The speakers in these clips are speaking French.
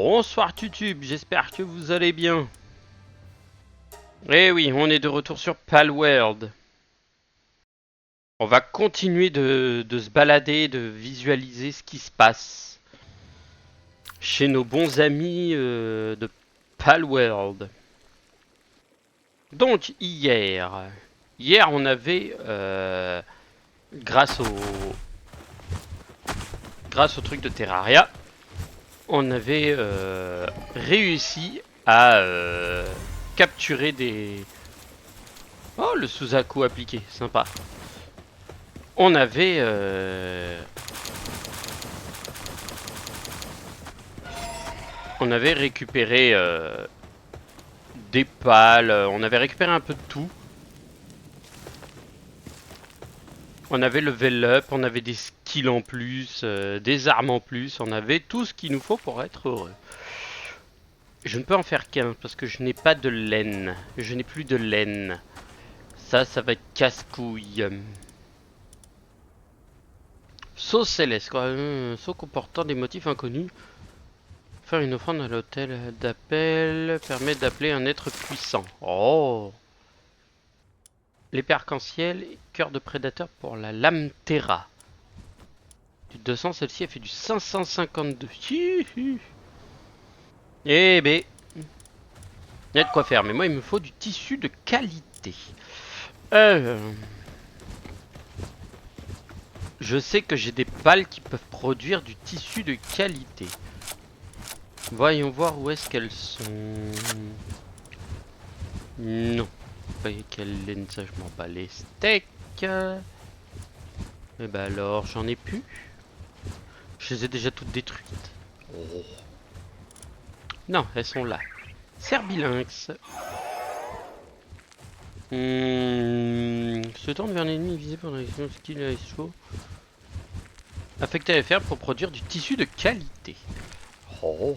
Bonsoir YouTube, j'espère que vous allez bien. Eh oui, on est de retour sur Palworld. On va continuer de se balader, de visualiser ce qui se passe chez nos bons amis de Palworld. Donc hier on avait, grâce au truc de Terraria, on avait réussi à capturer des... Oh, le Suzaku appliqué, sympa. On avait... on avait récupéré des pales, on avait récupéré un peu de tout. On avait level up, on avait des skills en plus, des armes en plus, on avait tout ce qu'il nous faut pour être heureux. Je ne peux en faire qu'un parce que je n'ai pas de laine. Je n'ai plus de laine. Ça va être casse-couille. Saut céleste, quoi. Saut comportant des motifs inconnus. Faire une offrande à l'hôtel d'appel permet d'appeler un être puissant. Oh! L'épée arc-en-ciel, cœur de prédateur pour la lame Terra. Du 200, celle-ci a fait du 552. Eh ben, il y a de quoi faire, mais moi il me faut du tissu de qualité. Je sais que j'ai des pales qui peuvent produire du tissu de qualité. Voyons voir où est-ce qu'elles sont. Non. Pas quelle laine, ça je m'en bats les steaks. Et bah alors, j'en ai plus. Je les ai déjà toutes détruites. Oh. Non, elles sont là. Serbilynx. Se tourne vers l'ennemi visé par l'action skill à chaud. Affecté FR pour produire du tissu de qualité. Oh.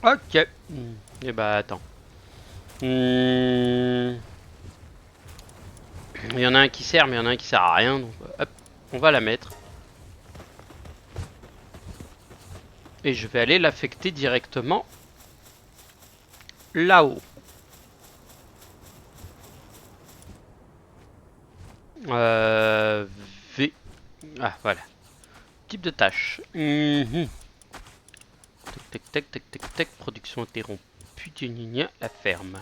Ok. Et bah attends. Il y en a un qui sert, mais il y en a un qui sert à rien. Donc hop, on va la mettre. Et je vais aller l'affecter directement là-haut. V. Ah, voilà. Type de tâche. Tac, tac, tac, tac, tac, tac. Production interrompue. La ferme.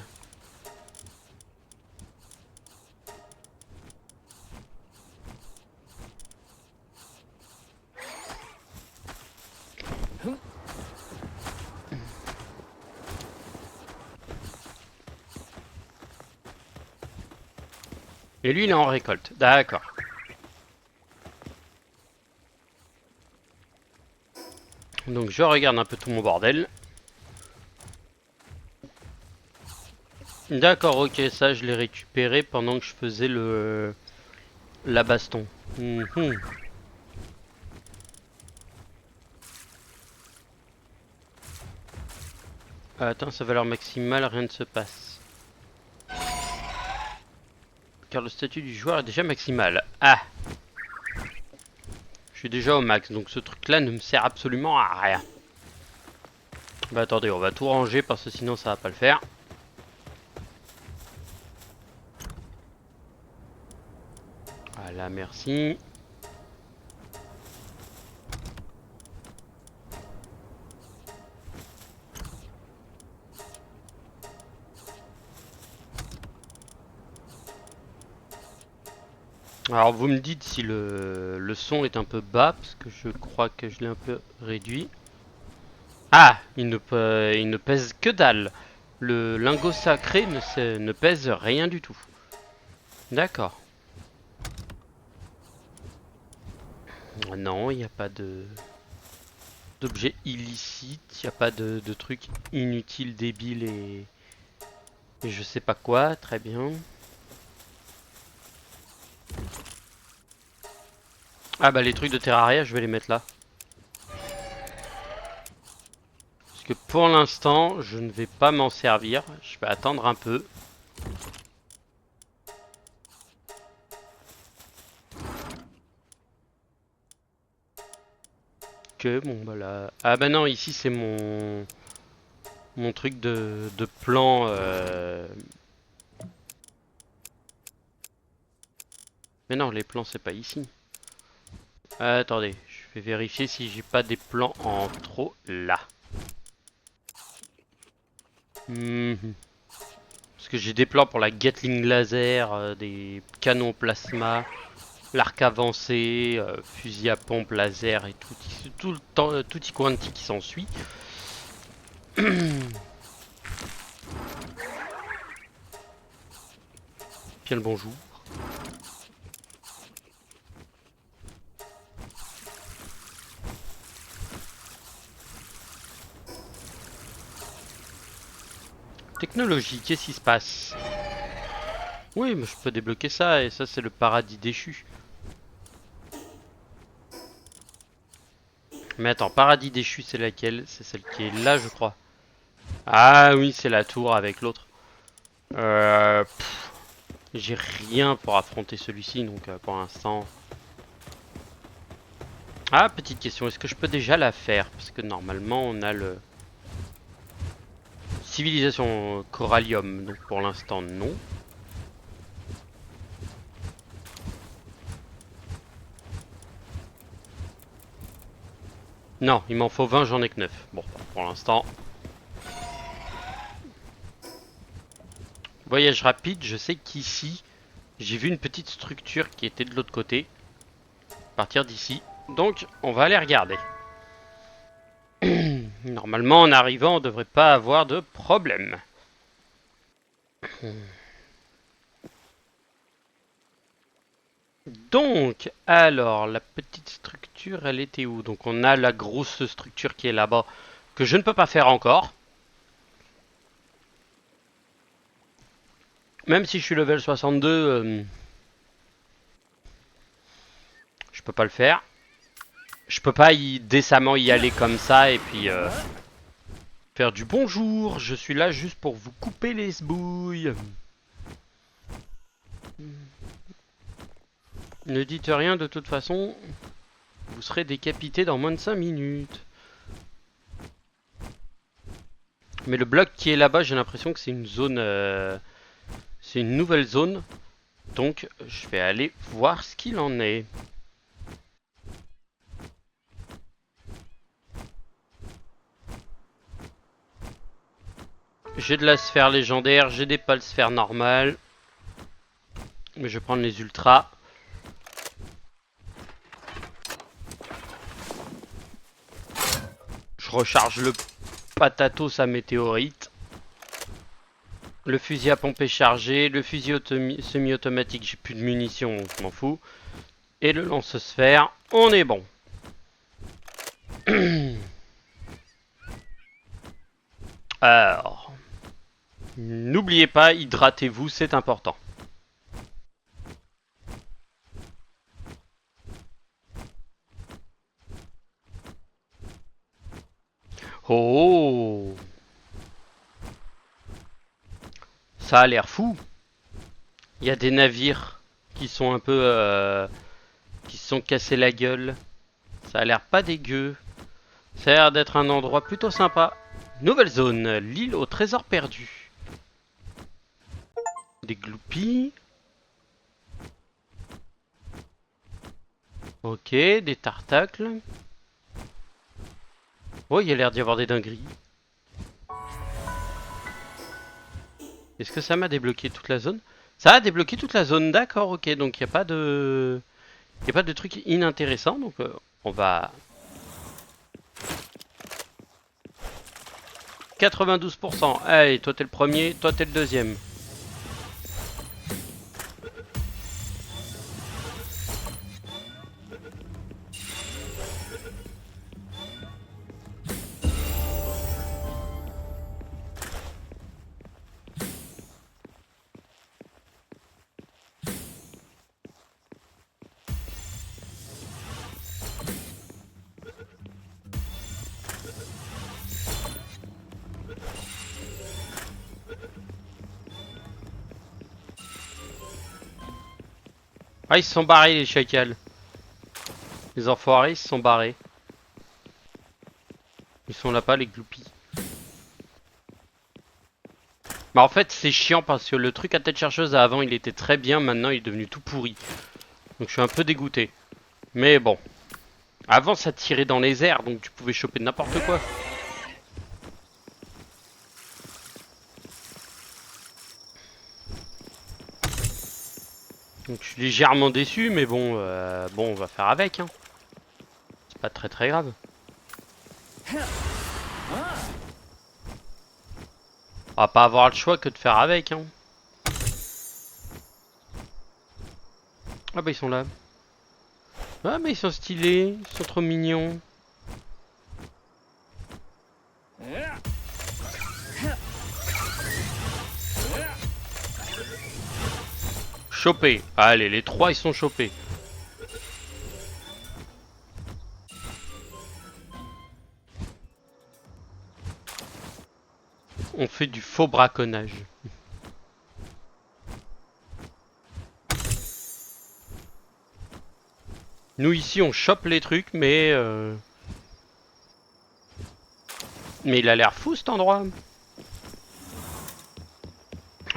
Et lui, il est en récolte. D'accord. Donc je regarde un peu tout mon bordel. D'accord, ok, ça je l'ai récupéré pendant que je faisais la baston. Attends, sa valeur maximale, rien ne se passe. Car le statut du joueur est déjà maximal. Ah! Je suis déjà au max, donc ce truc là ne me sert absolument à rien. Bah attendez, on va tout ranger parce que sinon ça va pas le faire. Voilà, merci. Alors vous me dites si le son est un peu bas, parce que je crois que je l'ai un peu réduit. Ah, il ne pèse que dalle. Le lingot sacré ne pèse rien du tout. D'accord. Non, il n'y a pas d'objet illicite, il n'y a pas de truc inutile, débile et je sais pas quoi, très bien. Ah bah les trucs de Terraria, je vais les mettre là. Parce que pour l'instant, je ne vais pas m'en servir. Je vais attendre un peu. Ok, bon bah là... Ah bah non, ici c'est mon truc de plan. Mais non, les plans c'est pas ici. Attendez, je vais vérifier si j'ai pas des plans en trop là. Mhm. Parce que j'ai des plans pour la Gatling laser, des canons plasma, l'arc avancé, fusil à pompe laser et tout le temps, tutti quanti qui s'ensuit. Bien le bonjour. Technologie, qu'est-ce qui se passe? Oui, mais je peux débloquer ça, et ça c'est le paradis déchu. Mais attends, paradis déchu c'est laquelle? C'est celle qui est là je crois. Ah oui, c'est la tour avec l'autre. J'ai rien pour affronter celui-ci, donc pour l'instant... Ah, petite question, est-ce que je peux déjà la faire? Parce que normalement on a le... Civilisation Corallium, donc pour l'instant non. Non, il m'en faut 20, j'en ai que 9. Bon, pour l'instant... Voyage rapide, je sais qu'ici, j'ai vu une petite structure qui était de l'autre côté. À partir d'ici. Donc, on va aller regarder. Normalement, en arrivant, on devrait pas avoir de problème. Donc, alors, la petite structure, elle était où? Donc, on a la grosse structure qui est là-bas, que je ne peux pas faire encore. Même si je suis level 62, je peux pas le faire. Je peux pas décemment y aller comme ça et puis faire du bonjour. Je suis là juste pour vous couper les sbouilles. Ne dites rien de toute façon. Vous serez décapité dans moins de 5 minutes. Mais le bloc qui est là-bas, j'ai l'impression que c'est une zone... c'est une nouvelle zone. Donc, je vais aller voir ce qu'il en est. J'ai de la sphère légendaire, j'ai des pales sphères normales. Mais je vais prendre les ultras. Je recharge le patatos à météorite. Le fusil à pompe est chargé. Le fusil semi-automatique, j'ai plus de munitions, je m'en fous. Et le lance-sphère, on est bon. Alors, n'oubliez pas, hydratez-vous, c'est important. Oh, ça a l'air fou. Il y a des navires qui sont un peu... qui se sont cassés la gueule. Ça a l'air pas dégueu. Ça a l'air d'être un endroit plutôt sympa. Nouvelle zone, l'île au trésor perdu. Des gloupies. Ok, des tartacles. Oh, il y a l'air d'y avoir des dingueries. Est-ce que ça m'a débloqué toute la zone? Ça a débloqué toute la zone, d'accord, ok. Donc il n'y a pas de... Il n'y a pas de trucs inintéressants. Donc on va... 92%. Allez, toi t'es le premier, toi t'es le deuxième. Ah, ils se sont barrés les chacals. Les enfoirés, ils se sont barrés. Ils sont là-bas, les gloupies. Bah en fait, c'est chiant parce que le truc à tête chercheuse avant, il était très bien. Maintenant, il est devenu tout pourri. Donc je suis un peu dégoûté. Mais bon. Avant, ça tirait dans les airs, donc tu pouvais choper n'importe quoi. Donc je suis légèrement déçu, mais bon, bon, on va faire avec. Hein. C'est pas très très grave. On va pas avoir le choix que de faire avec. Hein. Ah bah ils sont là. Ah mais ils sont stylés, ils sont trop mignons. Chopés. Allez, les trois ils sont chopés. On fait du faux braconnage. Nous ici on chope les trucs mais il a l'air fou cet endroit.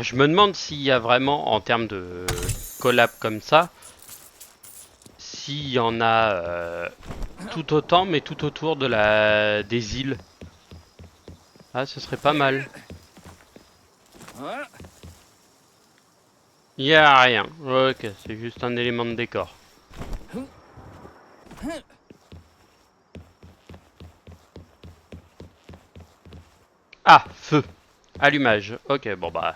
Je me demande s'il y a vraiment en termes de collab comme ça, s'il y en a tout autant mais tout autour de des îles. Ah ce serait pas mal. Il y a rien. Ok, c'est juste un élément de décor. Ah, feu. Allumage. Ok, bon bah.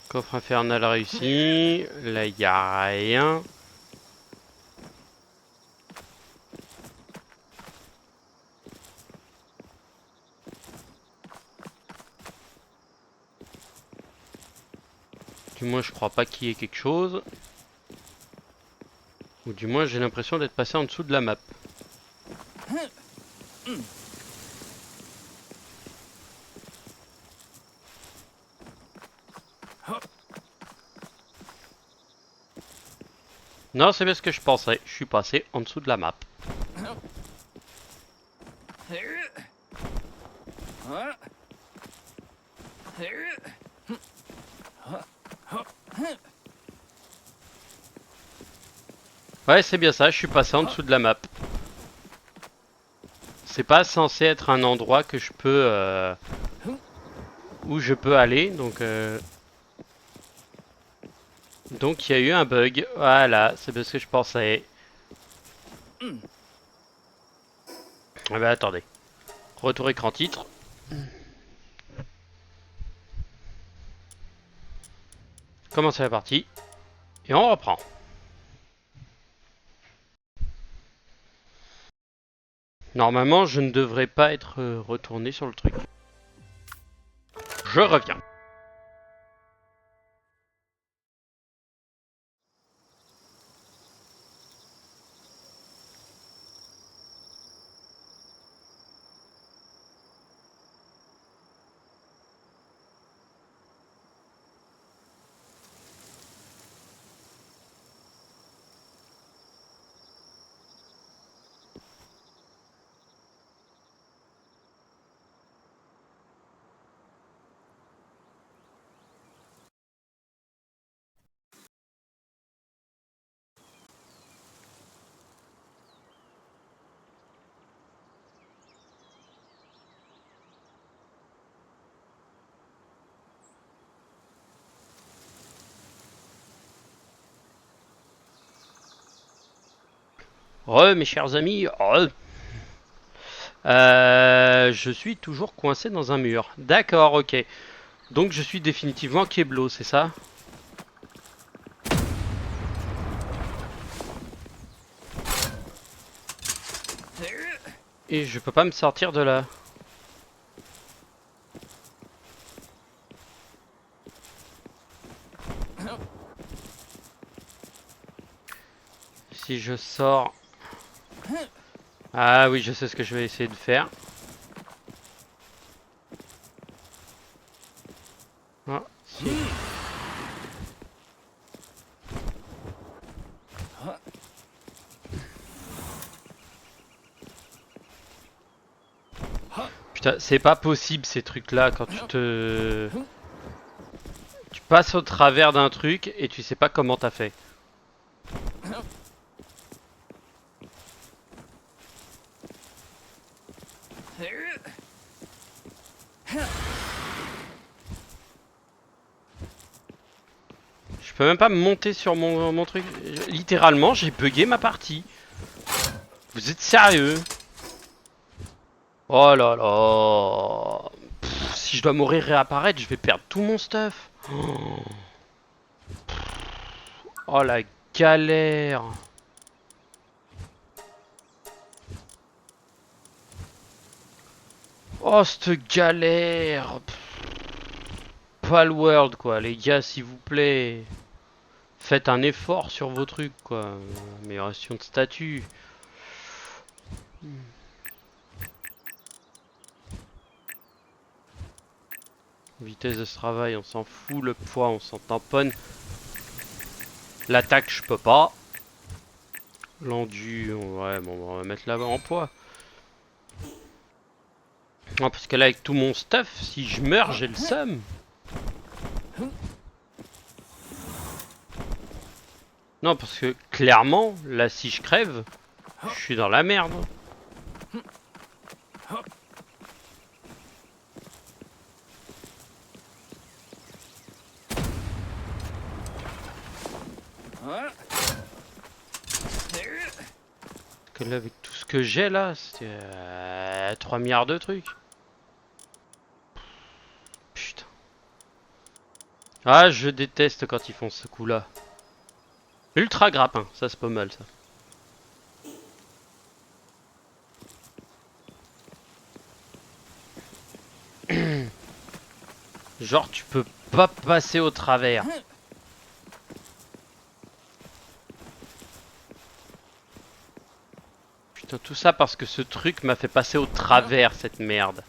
Coffre infernal réussi. Là, il n'y a rien. Du moins, je crois pas qu'il y ait quelque chose. Ou du moins, j'ai l'impression d'être passé en dessous de la map. Non, c'est bien ce que je pensais. Je suis passé en dessous de la map. Ouais, c'est bien ça. Je suis passé en dessous de la map. C'est pas censé être un endroit que je peux... où je peux aller, donc... Donc il y a eu un bug. Voilà, c'est bien ce que je pensais. Ah bah attendez. Retour écran titre. Commencer la partie. Et on reprend. Normalement, je ne devrais pas être retourné sur le truc. Je reviens. Mes chers amis, je suis toujours coincé dans un mur. D'accord, ok. Donc je suis définitivement Keblo, c'est ça? Et je peux pas me sortir de là. Si je sors... Ah oui, je sais ce que je vais essayer de faire. Ah, si. C'est pas possible ces trucs-là quand tu passes au travers d'un truc et tu sais pas comment t'as fait. Je peux même pas monter sur mon truc. Littéralement, j'ai bugué ma partie. Vous êtes sérieux? Oh là là. Pff, si je dois mourir et réapparaître, je vais perdre tout mon stuff. Oh la galère. Oh cette galère. Palworld quoi, les gars, s'il vous plaît. Faites un effort sur vos trucs quoi. Amélioration de statut. Vitesse de ce travail, on s'en fout. Le poids, on s'en tamponne. L'attaque, je peux pas. L'endu, ouais, bon, on va mettre là-bas en poids. Non, parce que là, avec tout mon stuff, si je meurs, j'ai le seum. Non, parce que clairement, là, si je crève, je suis dans la merde. Parce que là, avec tout ce que j'ai là, c'est 3 milliards de trucs. Putain. Ah, je déteste quand ils font ce coup-là. Ultra grappin, ça c'est pas mal ça. Genre tu peux pas passer au travers. Putain, tout ça parce que ce truc m'a fait passer au travers cette merde.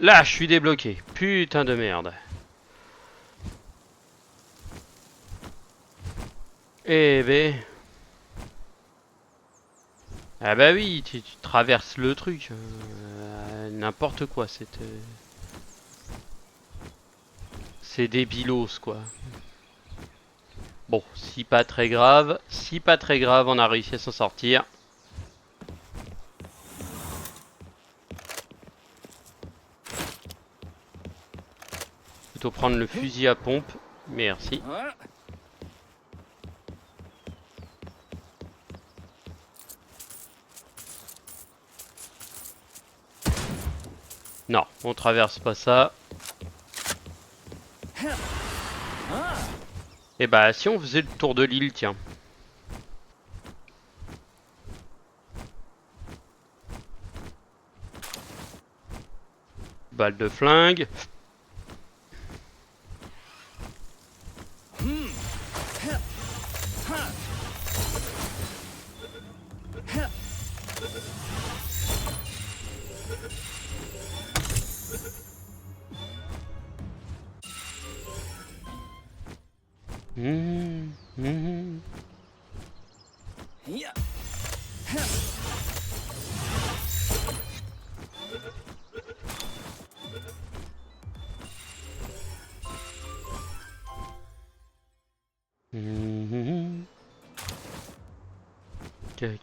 Là, je suis débloqué. Putain de merde. Eh ben... Ah bah oui, tu traverses le truc. N'importe quoi, c'est débilos quoi. Bon, si pas très grave, on a réussi à s'en sortir. Plutôt prendre le fusil à pompe. Merci. Non, on traverse pas ça. Et bah si on faisait le tour de l'île, tiens. Balle de flingue.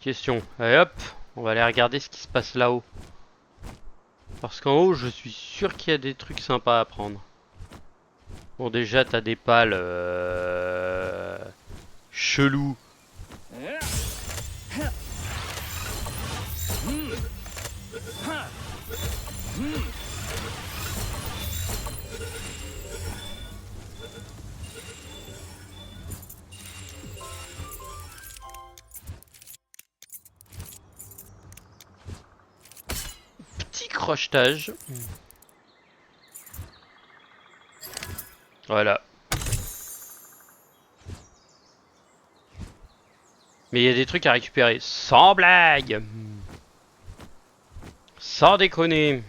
Question. Allez hop, on va aller regarder ce qui se passe là-haut. Parce qu'en haut, je suis sûr qu'il y a des trucs sympas à prendre. Bon, déjà, t'as des pales chelous. Petit crochetage. Voilà. Mais il y a des trucs à récupérer. Sans blague. Sans déconner.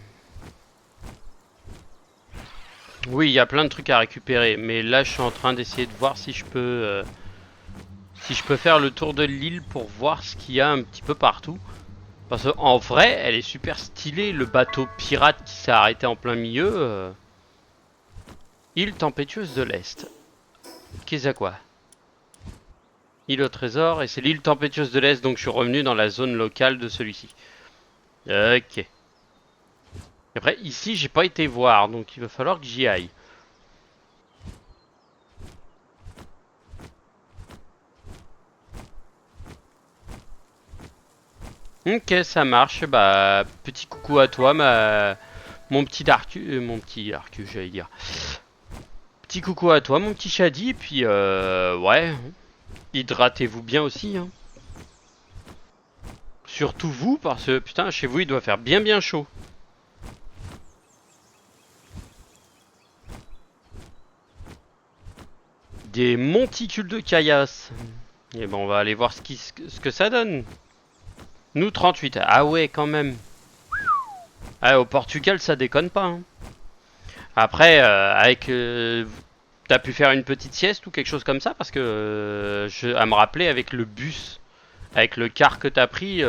Oui, il y a plein de trucs à récupérer. Mais là, je suis en train d'essayer de voir si je peux Si je peux faire le tour de l'île pour voir ce qu'il y a un petit peu partout. Parce qu'en vrai, elle est super stylée, le bateau pirate qui s'est arrêté en plein milieu. Île tempétueuse de l'Est. Qu'est-ce à quoi? Île au trésor, et c'est l'île tempétueuse de l'Est, donc je suis revenu dans la zone locale de celui-ci. Ok. Et après, ici, j'ai pas été voir, donc il va falloir que j'y aille. Ok, ça marche. Bah, petit coucou à toi, mon petit Darkus, j'allais dire. Petit coucou à toi, mon petit Shadi, puis ouais, hydratez-vous bien aussi, hein. Surtout vous, parce que putain, chez vous, il doit faire bien chaud. Des monticules de caillasse. Et bon, on va aller voir ce que ça donne. Nous, 38. Ah ouais, quand même. Ah, au Portugal, ça déconne pas, hein. Après, t'as pu faire une petite sieste ou quelque chose comme ça? Parce que, à me rappeler, avec le bus, avec le car que t'as pris,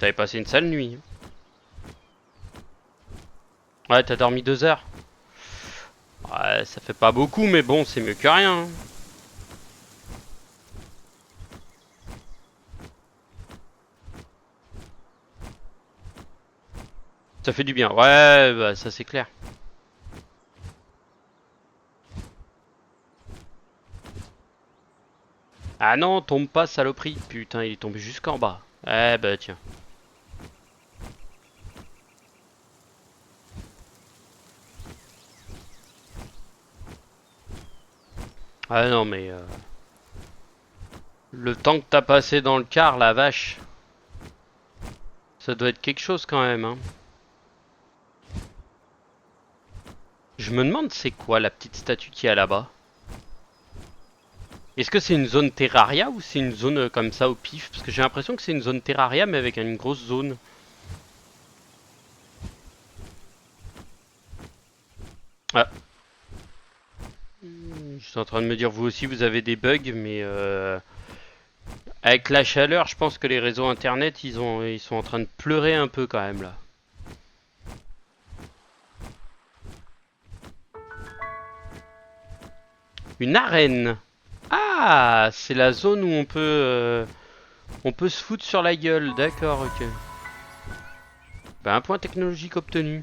t'avais passé une sale nuit. Ouais, t'as dormi 2 heures. Ouais, ça fait pas beaucoup, mais bon, c'est mieux que rien, hein. Ça fait du bien. Ouais, bah, ça c'est clair. Ah non, tombe pas, saloperie. Putain, il est tombé jusqu'en bas. Eh bah tiens. Ah non, mais le temps que t'as passé dans le car, la vache, ça doit être quelque chose quand même, hein. Je me demande c'est quoi la petite statue qui est là-bas. Est-ce que c'est une zone Terraria ou c'est une zone comme ça au pif? Parce que j'ai l'impression que c'est une zone Terraria mais avec une grosse zone. Ah, je suis en train de me dire vous aussi vous avez des bugs mais avec la chaleur je pense que les réseaux internet ils sont en train de pleurer un peu quand même là. Une arène. Ah, c'est la zone où on peut se foutre sur la gueule. D'accord, ok. Bah, un point technologique obtenu.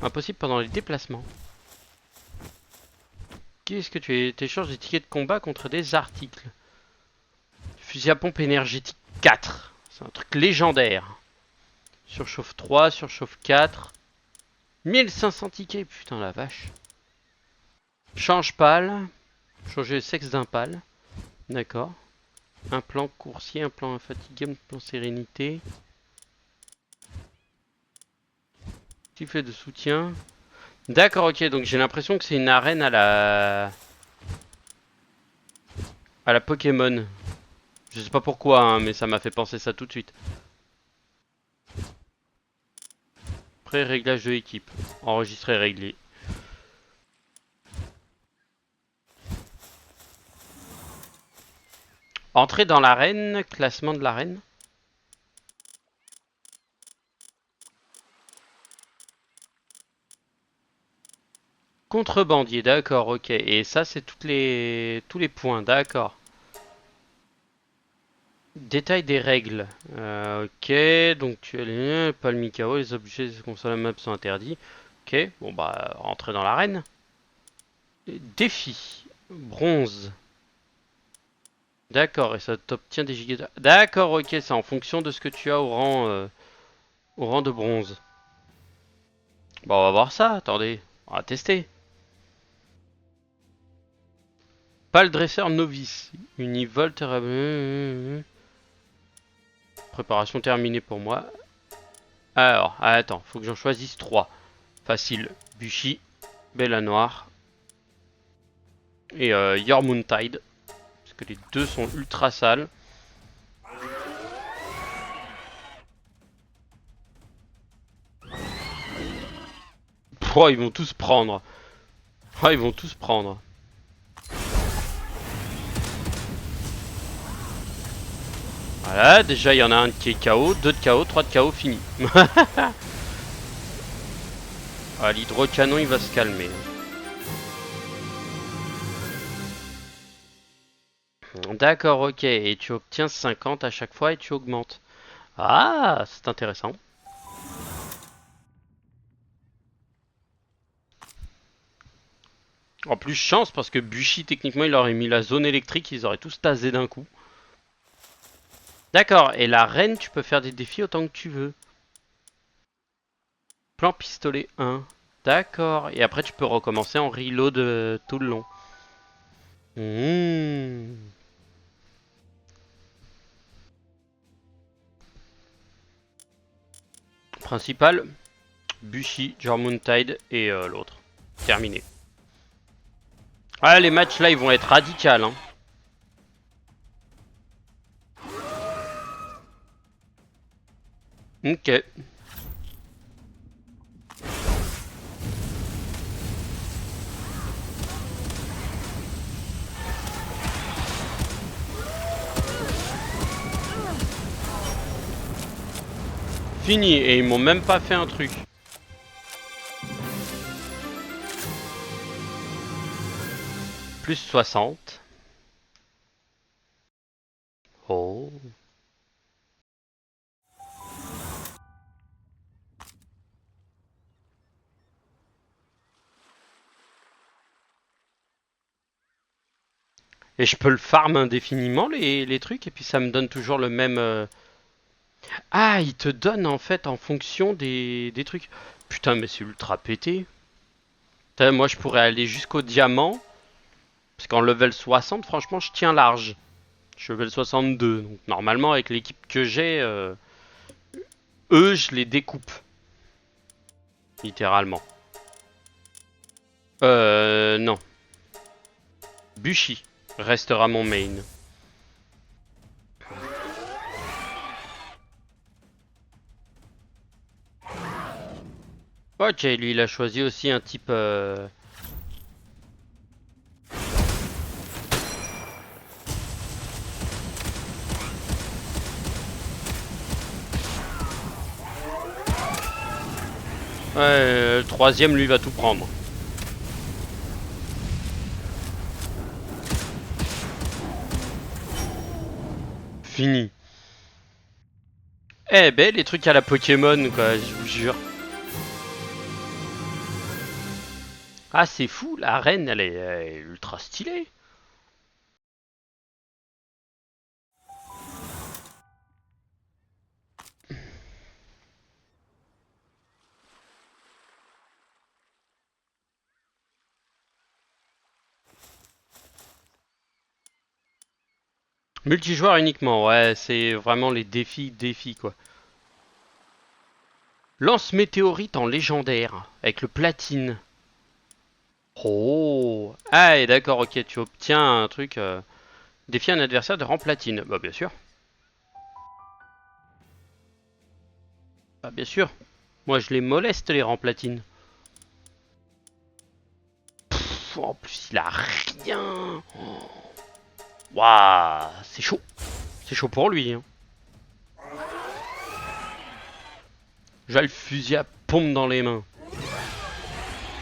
Impossible pendant les déplacements. Qu'est-ce que tu échanges des tickets de combat contre des articles? Fusil à pompe énergétique 4. C'est un truc légendaire. Surchauffe 3, surchauffe 4. 1500 tickets, putain la vache. Change pâle. Changer le sexe d'un pâle. D'accord. Un plan coursier, un plan infatigable, un plan sérénité. Sifflet de soutien. D'accord, ok, donc j'ai l'impression que c'est une arène à la Pokémon. Je sais pas pourquoi, hein, mais ça m'a fait penser ça tout de suite. Pré-réglage de l'équipe. Enregistrer, régler. Entrer dans l'arène, classement de l'arène. Contrebandier, d'accord, ok. Et ça, c'est tous les points, d'accord. Détail des règles. Ok, donc tu as pas le Mikao, les objets sur la map sont interdits. Ok, bon bah, rentrer dans l'arène. Défi. Bronze. D'accord, et ça t'obtient des gigas. D'accord, ok, c'est en fonction de ce que tu as au rang de bronze. Bon, on va voir ça, attendez. On va tester. Pas le dresseur novice. Univolt. Préparation terminée pour moi. Alors, attends, faut que j'en choisisse 3. Facile. Bushi, Bella Noire et Yormuntide. Parce que les deux sont ultra sales. Oh, ils vont tous prendre. Oh, ils vont tous prendre. Voilà, déjà il y en a un qui est KO, 2 de KO, 3 de KO, fini. Ah, l'hydrocanon il va se calmer. D'accord, ok, et tu obtiens 50 à chaque fois et tu augmentes. Ah, c'est intéressant. En plus, chance parce que Bushi, techniquement, il aurait mis la zone électrique, ils auraient tous tasé d'un coup. D'accord, et la reine, tu peux faire des défis autant que tu veux. Plan pistolet 1. D'accord, et après tu peux recommencer en reload tout le long. Mmh. Principal, Bushi, Jormuntide et l'autre. Terminé. Ah, les matchs là, ils vont être radicaux, hein. Ok. Fini, et ils m'ont même pas fait un truc. Plus 60. Oh. Et je peux le farm indéfiniment les trucs et puis ça me donne toujours le même... Ah, il te donne en fait en fonction des trucs. Putain, mais c'est ultra pété. Putain, moi je pourrais aller jusqu'au diamant. Parce qu'en level 60, franchement, je tiens large. Je suis level 62. Donc normalement, avec l'équipe que j'ai, eux, je les découpe. Littéralement. Non. Bushi restera mon main. Ok, lui, il a choisi aussi un type... Ouais, le troisième, lui, va tout prendre. Fini. Eh ben, les trucs à la Pokémon, quoi, je vous jure. Ah, c'est fou, la reine, elle est ultra stylée. Multijoueur uniquement, ouais, c'est vraiment les défis, quoi. Lance météorite en légendaire, avec le platine. Oh. Ah, et d'accord, ok, tu obtiens un truc... défie un adversaire de rang platine. Bah, bien sûr. Bah, bien sûr. Moi, je les moleste, les rangs platine. Pff, en plus, il a rien. Waouh, c'est chaud. C'est chaud pour lui, hein. J'ai le fusil à pompe dans les mains.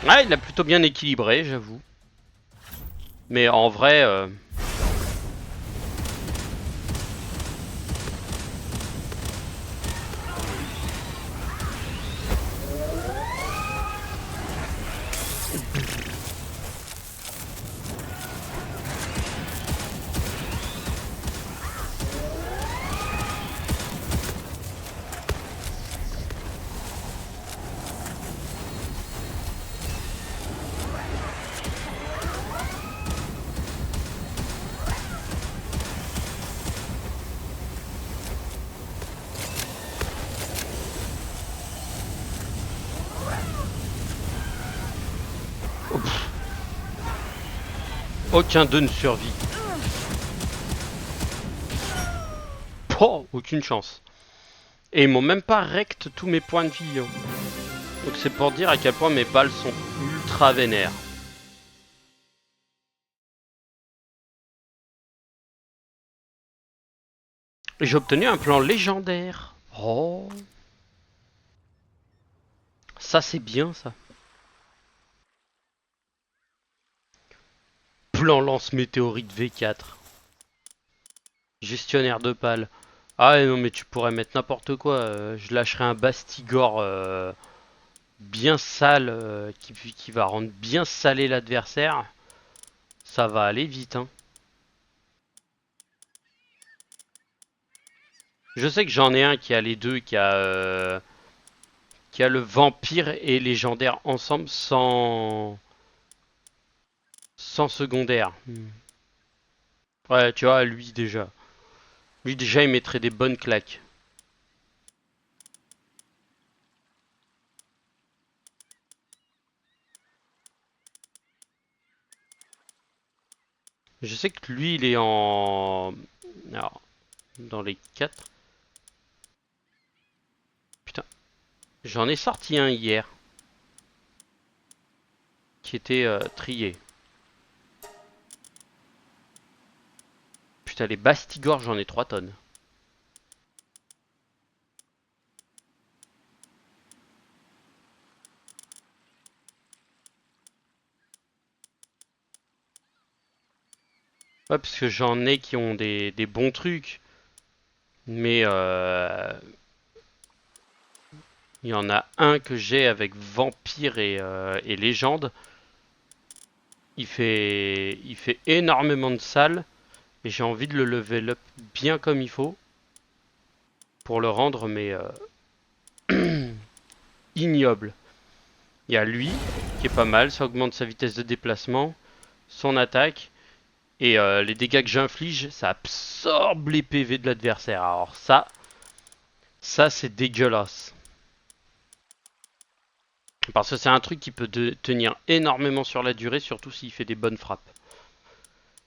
Ah, il a plutôt bien équilibré, j'avoue. Mais en vrai... aucun d'eux ne survit. Oh, aucune chance. Et ils m'ont même pas rect tous mes points de vie, hein. Donc c'est pour dire à quel point mes balles sont ultra vénères. J'ai obtenu un plan légendaire. Oh, ça c'est bien ça. Plan lance météorite V4. Gestionnaire de pales. Ah non mais tu pourrais mettre n'importe quoi. Je lâcherai un Bastigor bien sale qui va rendre bien salé l'adversaire. Ça va aller vite hein. Je sais que j'en ai un qui a les deux, qui a le vampire et légendaire ensemble sans secondaire. Ouais, tu vois, lui déjà. Lui déjà, il mettrait des bonnes claques. Je sais que lui, il est en... Alors, dans les 4. Putain, j'en ai sorti un hier. Qui était trié. Putain, les Bastigors, j'en ai 3 tonnes. Ouais, parce que j'en ai qui ont des bons trucs. Mais il y en a un que j'ai avec Vampire et Légende. Il fait énormément de salles. Et j'ai envie de le level up bien comme il faut. Pour le rendre, mais ignoble. Il y a lui, qui est pas mal. Ça augmente sa vitesse de déplacement. Son attaque. Et les dégâts que j'inflige, ça absorbe les PV de l'adversaire. Alors ça c'est dégueulasse. Parce que c'est un truc qui peut tenir énormément sur la durée, surtout s'il fait des bonnes frappes.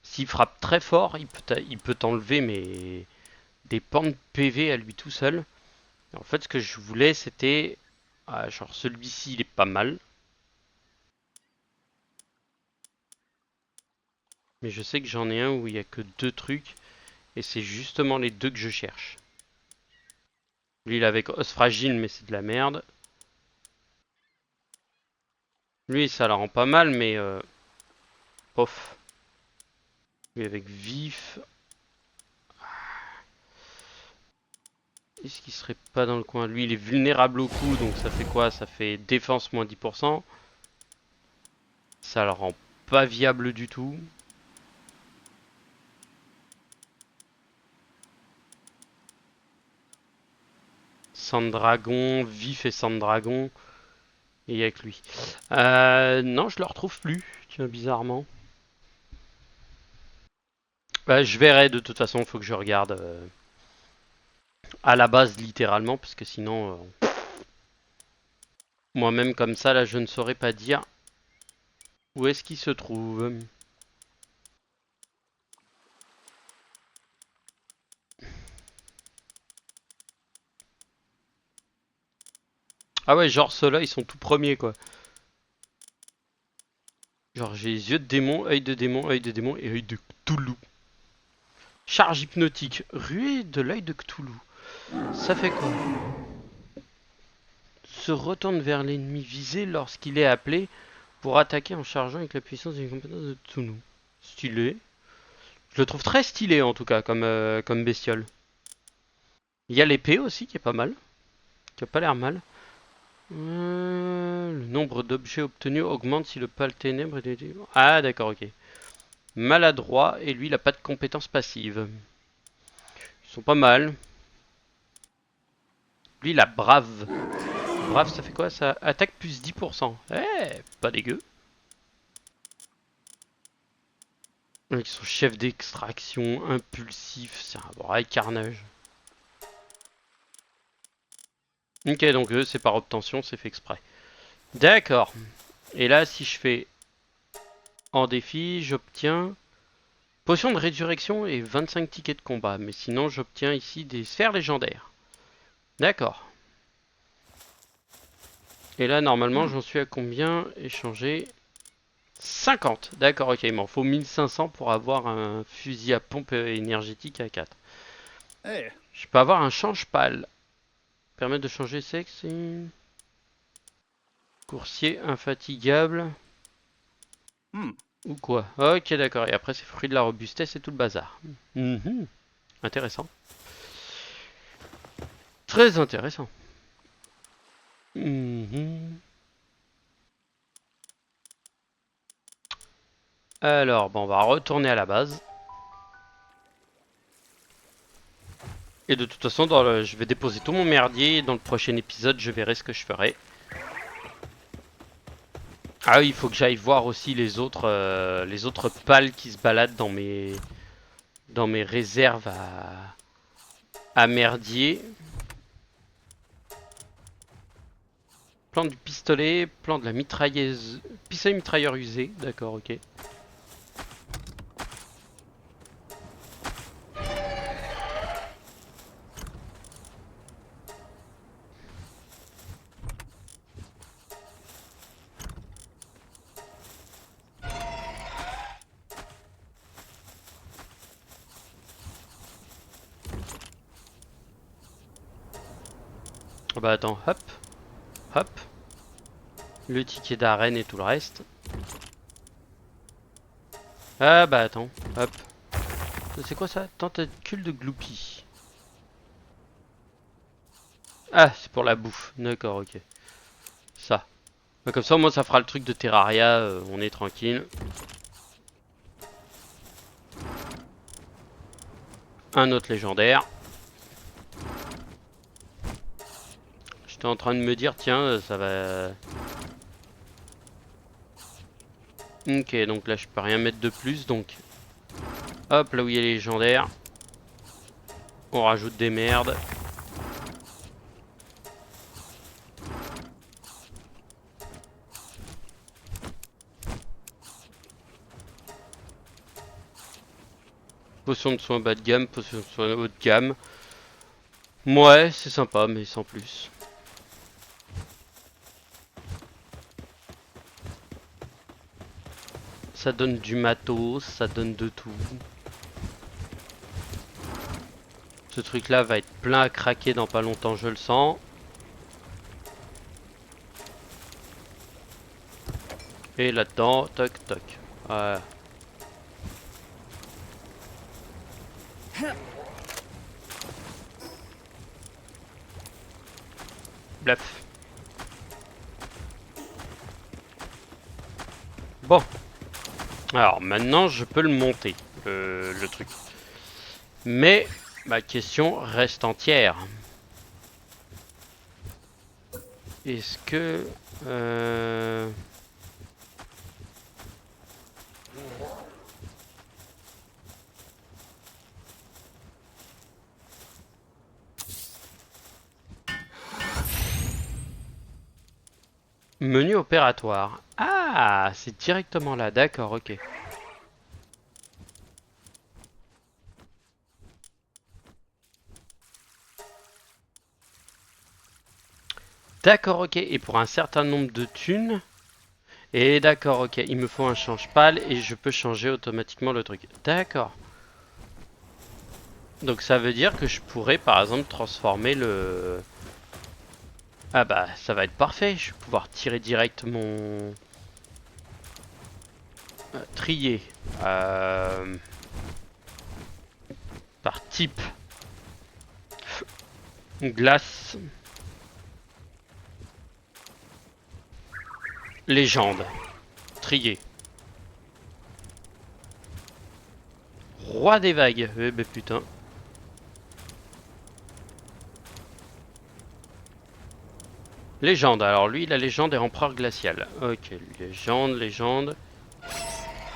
S'il frappe très fort, il peut t'enlever mais des pans de PV à lui tout seul. Et en fait, ce que je voulais, c'était... genre celui-ci, il est pas mal. Mais je sais que j'en ai un où il y a que 2 trucs. Et c'est justement les 2 que je cherche. Lui, il est avec os fragile, mais c'est de la merde. Lui, ça la rend pas mal, mais... Pof. Lui, avec vif... Est-ce qu'il serait pas dans le coin? Lui, il est vulnérable au coup, donc ça fait quoi? Ça fait défense moins 10%. Ça le rend pas viable du tout. Sang-dragon, vif et sang-dragon. Et avec lui. Non, je le retrouve plus, tiens, bizarrement. Bah, je verrai, de toute façon, il faut que je regarde à la base, littéralement, parce que sinon, moi-même comme ça, là, je ne saurais pas dire où est-ce qu'il se trouve. Ah ouais, genre ceux-là, ils sont tout premiers, quoi. Genre, j'ai les yeux de démon, œil de démon et œil de Cthulhu. Charge hypnotique, ruée de l'œil de Cthulhu. Ça fait quoi? Se retourne vers l'ennemi visé lorsqu'il est appelé pour attaquer en chargeant avec la puissance d'une compétence de Cthulhu. Stylé. Je le trouve très stylé en tout cas comme bestiole. Il y a l'épée aussi qui est pas mal. Qui a pas l'air mal. Le nombre d'objets obtenus augmente si le pâle ténèbre est... Ah d'accord, ok. Maladroit et lui il a pas de compétences passives. Ils sont pas mal. Lui il a brave. Brave ça fait quoi? Ça attaque plus 10%. Eh, pas dégueu. Avec son chef d'extraction impulsif, c'est un vrai carnage. Ok, donc eux, c'est par obtention, c'est fait exprès. D'accord. Et là, si je fais en défi, j'obtiens potion de résurrection et 25 tickets de combat. Mais sinon, j'obtiens ici des sphères légendaires. D'accord. Et là, normalement, j'en suis à combien? Échanger 50. D'accord, ok, il m'en faut 1500 pour avoir un fusil à pompe énergétique à 4. Hey. Je peux avoir un change-pâle. Permet de changer sexe et... Coursier infatigable. Hmm. Ou quoi? Ok, d'accord. Et après, c'est fruit de la robustesse et tout le bazar. Mhm. Intéressant. Très intéressant. Mhm. Alors, bon, on va retourner à la base. Et de toute façon, je vais déposer tout mon merdier. Et dans le prochain épisode, je verrai ce que je ferai. Ah oui, il faut que j'aille voir aussi les autres pales qui se baladent dans mes réserves à merdier. Plan du pistolet, plan de la mitrailleuse, pistolet mitrailleur usé. D'accord, ok. Ah bah attends, hop, hop. Le ticket d'arène et tout le reste. Ah bah attends, hop. C'est quoi ça? Tentacule de Gloopy. Ah, c'est pour la bouffe. D'accord, ok. Ça. Bah, comme ça, au moins, ça fera le truc de Terraria. On est tranquille. Un autre légendaire. J'étais en train de me dire, tiens, ça va... Ok, donc là, je peux rien mettre de plus. Donc, hop, là où il y a les légendaires. On rajoute des merdes. Potion de soin bas de gamme, potion de soin haut de gamme. Ouais, c'est sympa, mais sans plus. Ça donne du matos, ça donne de tout. Ce truc là va être plein à craquer dans pas longtemps, je le sens. Et là-dedans, toc toc. Voilà. Bref. Bon. Alors maintenant je peux le monter, le truc. Mais ma question reste entière. Est-ce que... Menu opératoire. Ah, c'est directement là, d'accord, ok. D'accord, ok. Et pour un certain nombre de thunes... Et d'accord, ok. Il me faut un change-pâle et je peux changer automatiquement le truc. D'accord. Donc ça veut dire que je pourrais par exemple transformer le... Ah bah ça va être parfait. Je vais pouvoir tirer direct mon... trier. Par type. Glace. Légende. Trier. Roi des vagues. Eh ben putain. Légende. Alors lui, la légende est empereur glacial. Ok. Légende, légende.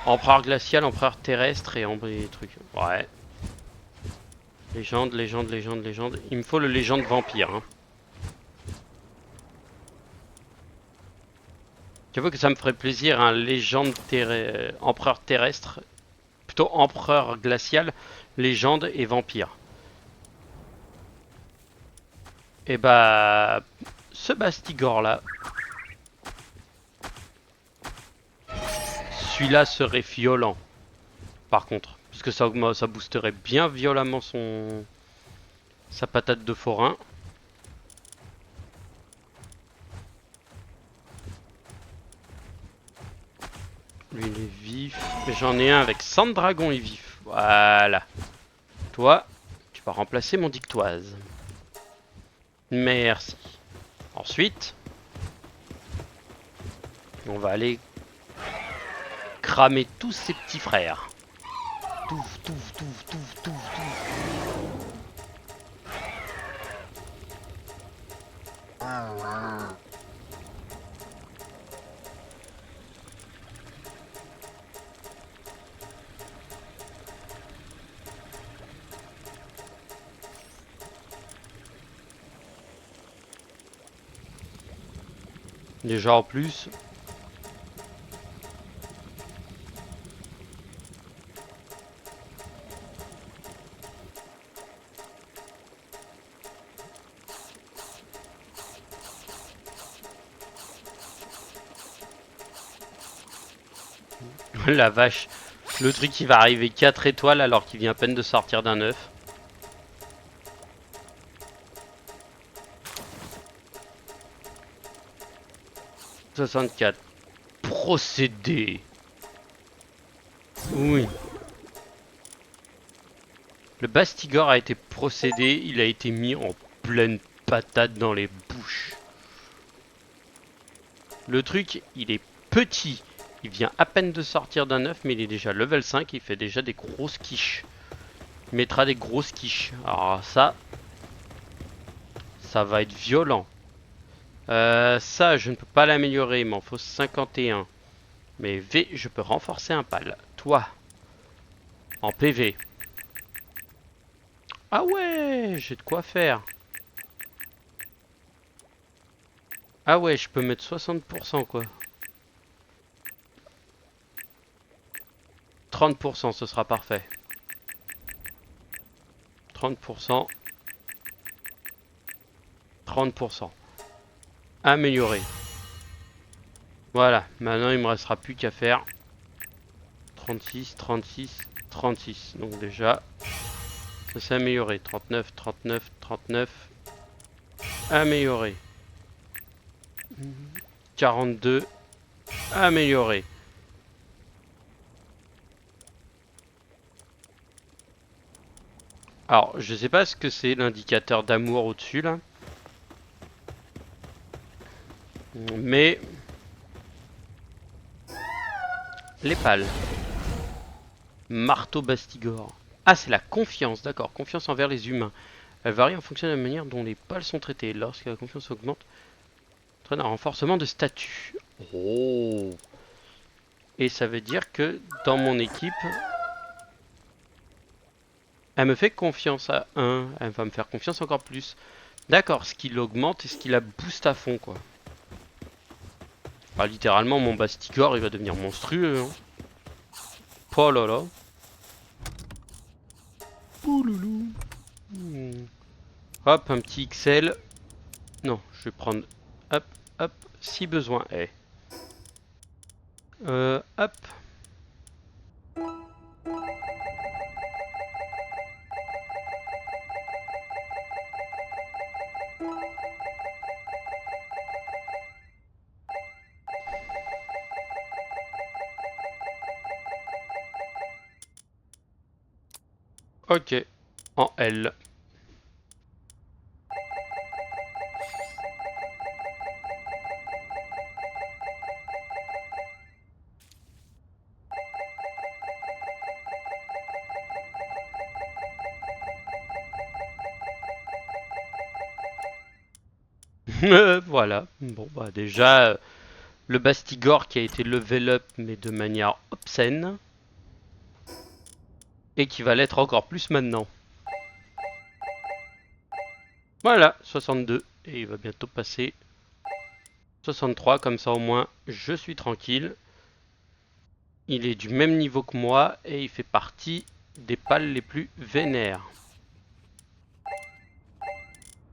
Empereur glacial, empereur terrestre et truc. Ouais. Légende, légende, légende, légende. Il me faut le légende vampire. Hein. J'avoue que ça me ferait plaisir un légende empereur terrestre. Plutôt empereur glacial, légende et vampire. Et bah... Ce Bastigor là. Celui-là serait violent. Par contre. Parce que ça boosterait bien violemment son... sa patate de forain. Lui il est vif. Et j'en ai un avec 100 dragons et vif. Voilà. Toi, tu vas remplacer mon dictoise. Merci. Ensuite, on va aller cramer tous ses petits frères. Touf, touf, touf, touf, touf, touf. Déjà en plus. La vache. Le truc qui va arriver 4 étoiles alors qu'il vient à peine de sortir d'un œuf. « 64. Procédé. Oui. Le Bastigor a été procédé, il a été mis en pleine patate dans les bouches. Le truc, il est petit. Il vient à peine de sortir d'un œuf, mais il est déjà level 5, il fait déjà des grosses quiches. Il mettra des grosses quiches. Alors ça va être violent. Ça, je ne peux pas l'améliorer, il m'en faut 51. Mais V, je peux renforcer un pal. Toi, en PV. Ah ouais, j'ai de quoi faire. Ah ouais, je peux mettre 60% quoi. 30%, ce sera parfait. 30%. 30%. Améliorer. Voilà, maintenant il me restera plus qu'à faire 36, 36, 36. Donc déjà, ça s'est amélioré. 39, 39, 39. Amélioré. 42. Amélioré. Alors, je sais pas ce que c'est l'indicateur d'amour au-dessus là. Mais les pales. Marteau Bastigor. Ah, c'est la confiance, d'accord. Confiance envers les humains. Elle varie en fonction de la manière dont les pales sont traitées. Lorsque la confiance augmente, entraîne un renforcement de statut. Oh. Et ça veut dire que dans mon équipe, elle me fait confiance à 1. Elle va me faire confiance encore plus. D'accord, ce qui l'augmente et ce qui la booste à fond, quoi. Bah, littéralement, mon Bastigor, il va devenir monstrueux. Hein. Oh là là. Ouloulou. Hop, un petit XL. Non, je vais prendre... Hop, hop, si besoin est. Hop. Ok, en L. Voilà, bon bah déjà le Bastigor qui a été level up mais de manière obscène et qui va l'être encore plus maintenant. Voilà, 62 et il va bientôt passer 63, comme ça au moins je suis tranquille. Il est du même niveau que moi et il fait partie des pales les plus vénères.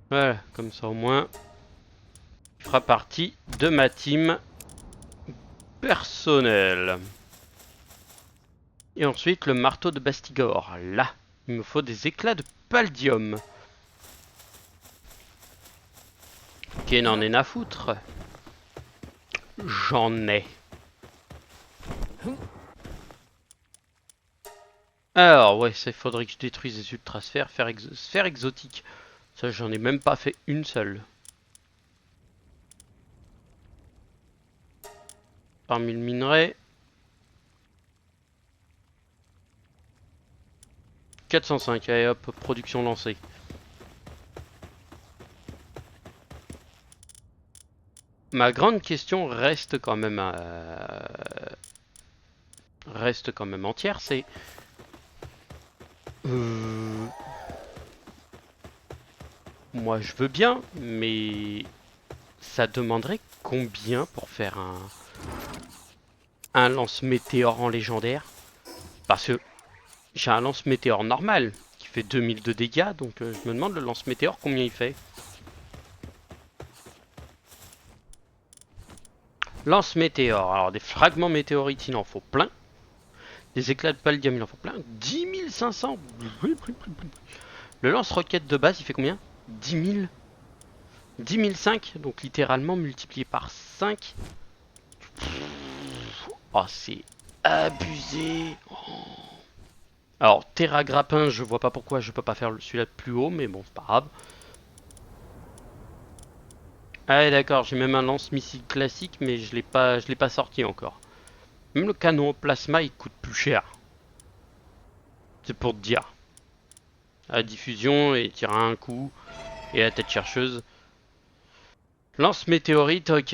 Voilà, comme ça au moins il fera partie de ma team personnelle. Et ensuite le marteau de Bastigor. Là, il me faut des éclats de paldium. qui n'en ai à foutre. J'en ai. Alors, ouais, ça faudrait que je détruise les ultrasphères, sphère exotique. Ça, j'en ai même pas fait une seule. Parmi le minerai. 405, allez hop, production lancée. Ma grande question reste quand même entière, c'est moi je veux bien, mais ça demanderait combien pour faire un lance-météore en légendaire? Parce que j'ai un lance-météore normal qui fait 2000 de dégâts, donc je me demande le lance-météore combien il fait. Lance-météore, alors des fragments météorites il en faut plein. Des éclats de palladium il en faut plein. 10 500. Le lance-roquette de base il fait combien? 10 000. 10 005, donc littéralement multiplié par 5. Oh, c'est abusé. Oh. Alors, Terra Grappin, je vois pas pourquoi je peux pas faire celui-là de plus haut, mais bon, c'est pas grave. Ah d'accord, j'ai même un lance-missile classique, mais je l'ai pas sorti encore. Même le canon au plasma, il coûte plus cher. C'est pour te dire. La diffusion, et tire à un coup, et la tête chercheuse. Lance météorite, ok.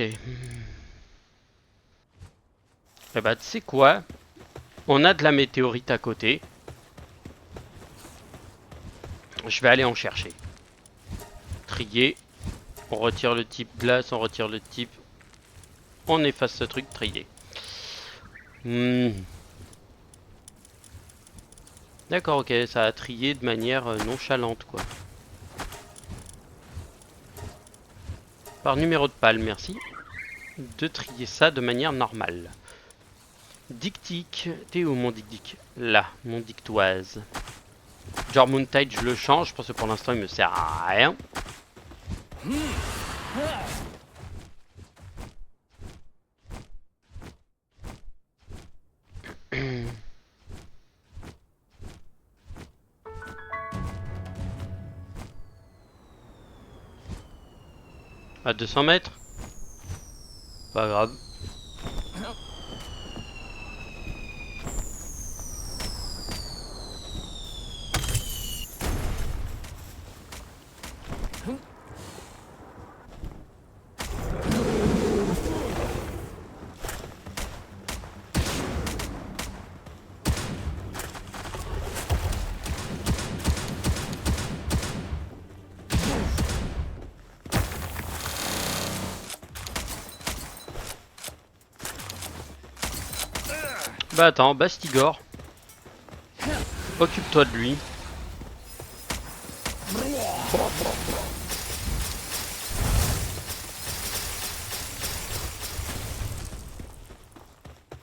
Eh bah, tu sais quoi? On a de la météorite à côté. Je vais aller en chercher. Trier. On retire le type glace, on retire le type. On efface ce truc, trier. D'accord, ok, ça a trié de manière nonchalante, quoi. Par numéro de pal, merci. De trier ça de manière normale. Dictique, t'es où mon dictique? Là, mon dictoise. Genre Moontide, je le change parce que pour l'instant il me sert à rien. À 200 mètres? Pas grave. Bah attends, Bastigor. Occupe-toi de lui.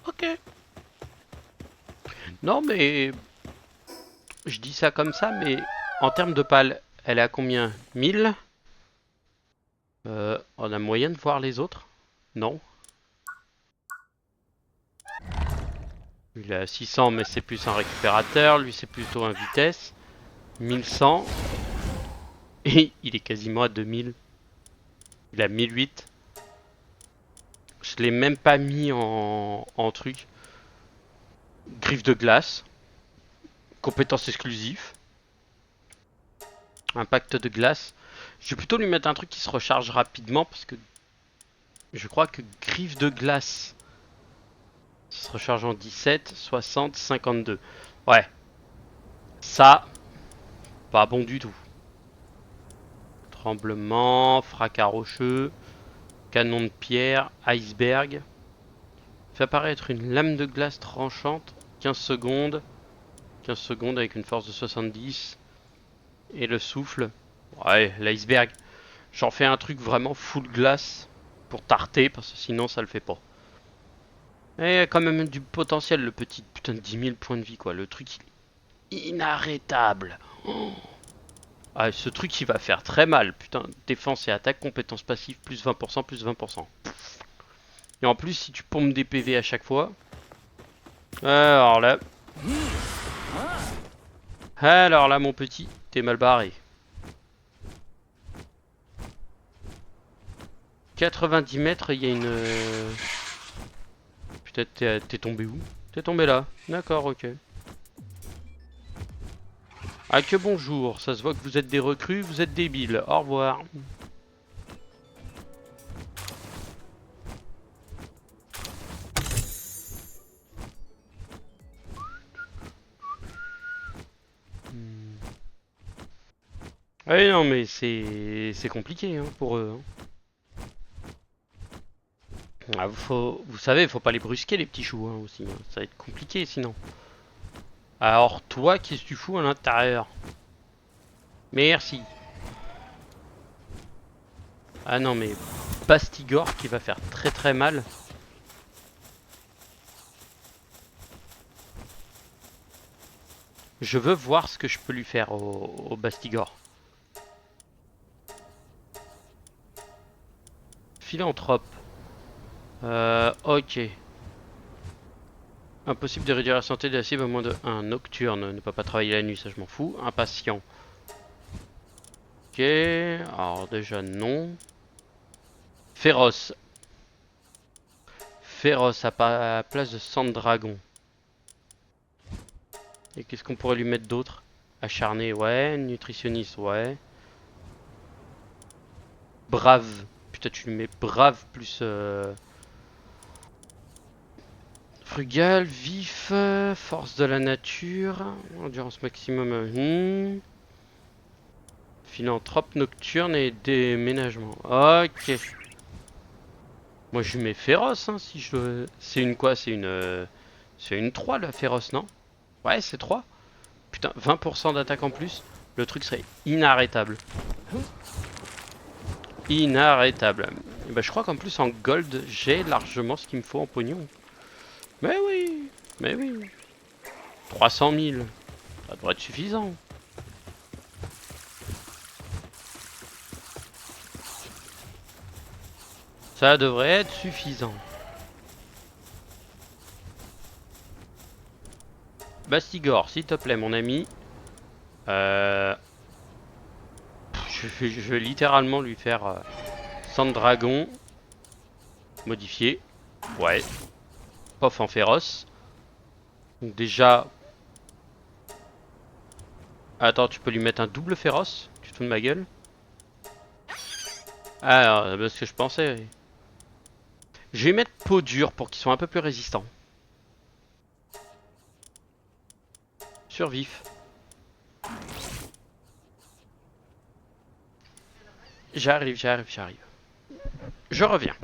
Ok. Non mais... Je dis ça comme ça, mais en termes de pales, elle est à combien? 1000? On a moyen de voir les autres? Non. Il est à 600, mais c'est plus un récupérateur. Lui, c'est plutôt un vitesse. 1100. Et il est quasiment à 2000. Il a 1008. Je l'ai même pas mis en truc. Griffe de glace. Compétence exclusive. Impact de glace. Je vais plutôt lui mettre un truc qui se recharge rapidement parce que je crois que griffe de glace ça se recharge en 17, 60, 52. Ouais. Ça, pas bon du tout. Tremblement, fracas rocheux, canon de pierre, iceberg. Fait apparaître une lame de glace tranchante, 15 secondes. 15 secondes avec une force de 70. Et le souffle. Ouais, l'iceberg. J'en fais un truc vraiment full glace pour tarter parce que sinon ça le fait pas. Et il y a quand même du potentiel le petit putain de 10 000 points de vie quoi. Le truc il est inarrêtable. Oh. Ah, ce truc il va faire très mal. Putain, défense et attaque, compétences passives, plus 20%, plus 20%. Et en plus, si tu pompes des PV à chaque fois. Alors là. Alors là, mon petit, t'es mal barré. 90 mètres, il y a une. Putain, t'es tombé où? T'es tombé là. D'accord, ok. Ah que bonjour, ça se voit que vous êtes des recrues, vous êtes débiles. Au revoir. Ah oui, non, mais c'est compliqué hein, pour eux. Hein. Ah, vous savez, faut pas les brusquer les petits choux hein, aussi. Hein. Ça va être compliqué sinon. Alors toi, qu'est-ce que tu fous à l'intérieur? Merci. Ah non mais Bastigor qui va faire très très mal. Je veux voir ce que je peux lui faire au Bastigor. Philanthrope. Ok. Impossible de réduire la santé de la cible à moins de 1. Nocturne, ne peut pas travailler la nuit, ça je m'en fous. Impatient. Ok, alors déjà non. Féroce. Féroce à la place de sang de dragon. Et qu'est-ce qu'on pourrait lui mettre d'autre? Acharné, ouais. Nutritionniste, ouais. Brave. Putain, tu lui mets brave plus... Frugal, vif, force de la nature, endurance maximum. Philanthrope, nocturne et déménagement. Ok. Moi je lui mets féroce hein, si je... C'est une quoi? C'est une 3 la féroce non? Ouais c'est 3. Putain 20% d'attaque en plus. Le truc serait inarrêtable. Inarrêtable. Et bah je crois qu'en plus en gold j'ai largement ce qu'il me faut en pognon. Mais oui. Mais oui. 300 000. Ça devrait être suffisant. Ça devrait être suffisant. Bastigor, s'il te plaît, mon ami. Je vais littéralement lui faire sang de dragon. Modifié. Ouais. Pof en féroce. Donc déjà... Attends, tu peux lui mettre un double féroce? Tu te fous de ma gueule? Ah, ce que je pensais. Oui. Je vais mettre peau dure pour qu'ils soient un peu plus résistants. Survif. J'arrive, j'arrive, j'arrive. Je reviens.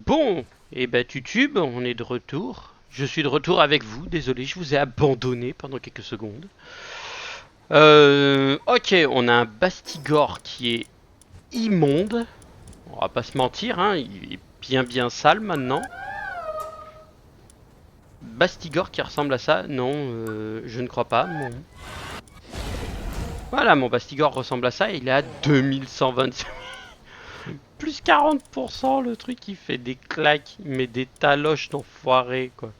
Bon, et bah Tutube, on est de retour. Je suis de retour avec vous, désolé, je vous ai abandonné pendant quelques secondes. Ok, on a un Bastigor qui est immonde. On va pas se mentir, hein, il est bien sale maintenant. Bastigor qui ressemble à ça, non, je ne crois pas. Bon. Voilà, mon Bastigor ressemble à ça, il est à 2125. Plus 40%, le truc il fait des claques, il met des taloches d'enfoiré quoi.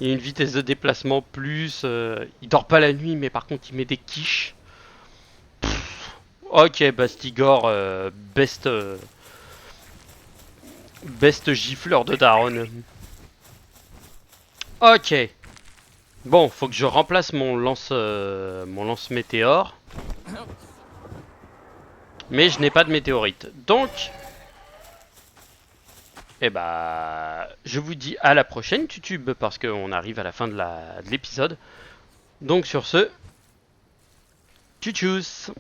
Il a une vitesse de déplacement plus, il dort pas la nuit mais par contre il met des quiches. Ok, Bastigor, best gifleur de Daron. Ok. Bon, faut que je remplace mon lance météore. Mais je n'ai pas de météorite. Donc, eh bah, je vous dis à la prochaine YouTube parce qu'on arrive à la fin de l'épisode. Donc sur ce, tchuss.